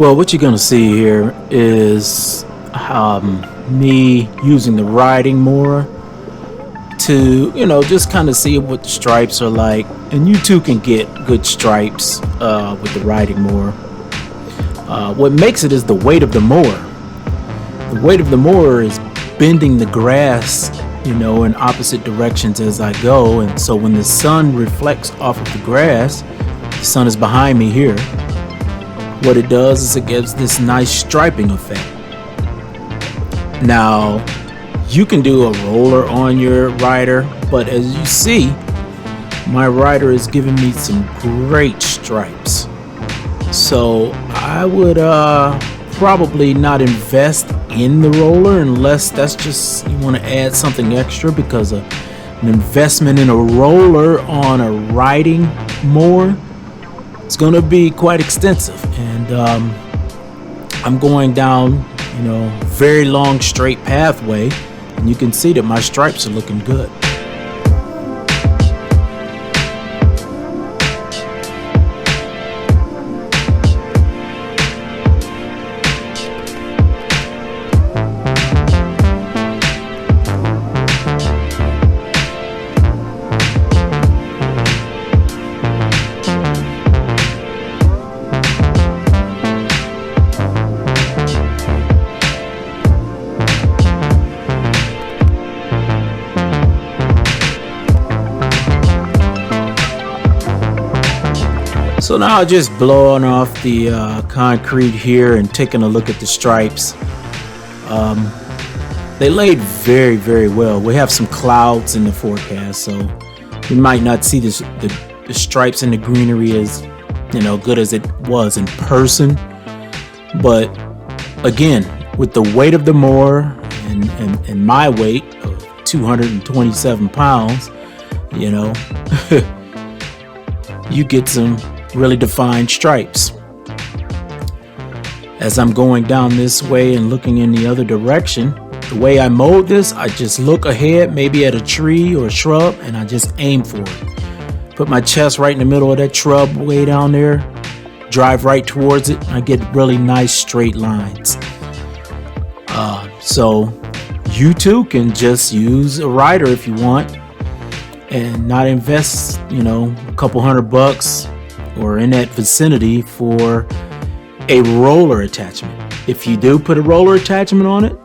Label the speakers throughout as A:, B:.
A: Well, what you're going to see here is me using the riding mower to, just kind of see what the stripes are like. And you too can get good stripes with the riding mower. What makes it is the weight of the mower. The weight of the mower is bending the grass, in opposite directions as I go. And so when the sun reflects off of the grass, the sun is behind me here. What it does is it gives this nice striping effect. Now, you can do a roller on your rider, but as you see, my rider is giving me some great stripes. So I would probably not invest in the roller unless that's just you want to add something extra, because an investment in a roller on a riding mower, it's going to be quite extensive. And I'm going down, very long straight pathway, and you can see that my stripes are looking good. So now I'm just blowing off the concrete here and taking a look at the stripes. They laid very, very well. We have some clouds in the forecast, so you might not see the stripes and the greenery as good as it was in person. But again, with the weight of the mower and my weight of 227 pounds, you get some really defined stripes. As I'm going down this way and looking in the other direction, the way I mowed this, I just look ahead, maybe at a tree or a shrub, and I just aim for it. Put my chest right in the middle of that shrub way down there, drive right towards it, and I get really nice straight lines. So you too can just use a rider if you want and not invest, a couple $100 or in that vicinity for a roller attachment. If you do put a roller attachment on it,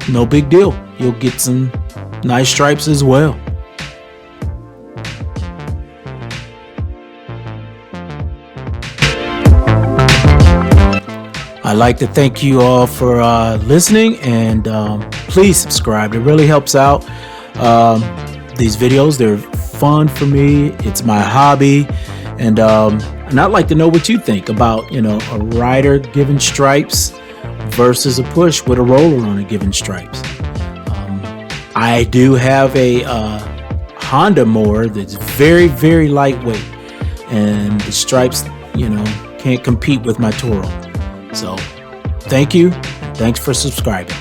A: no big deal. You'll get some nice stripes as well. I'd like to thank you all for listening, and please subscribe. It really helps out. These videos, they're fun for me. It's my hobby. And I'd like to know what you think about, a rider giving stripes versus a push with a roller on it giving stripes. I do have a Honda mower that's very, very lightweight, and the stripes, can't compete with my Toro. So thank you. Thanks for subscribing.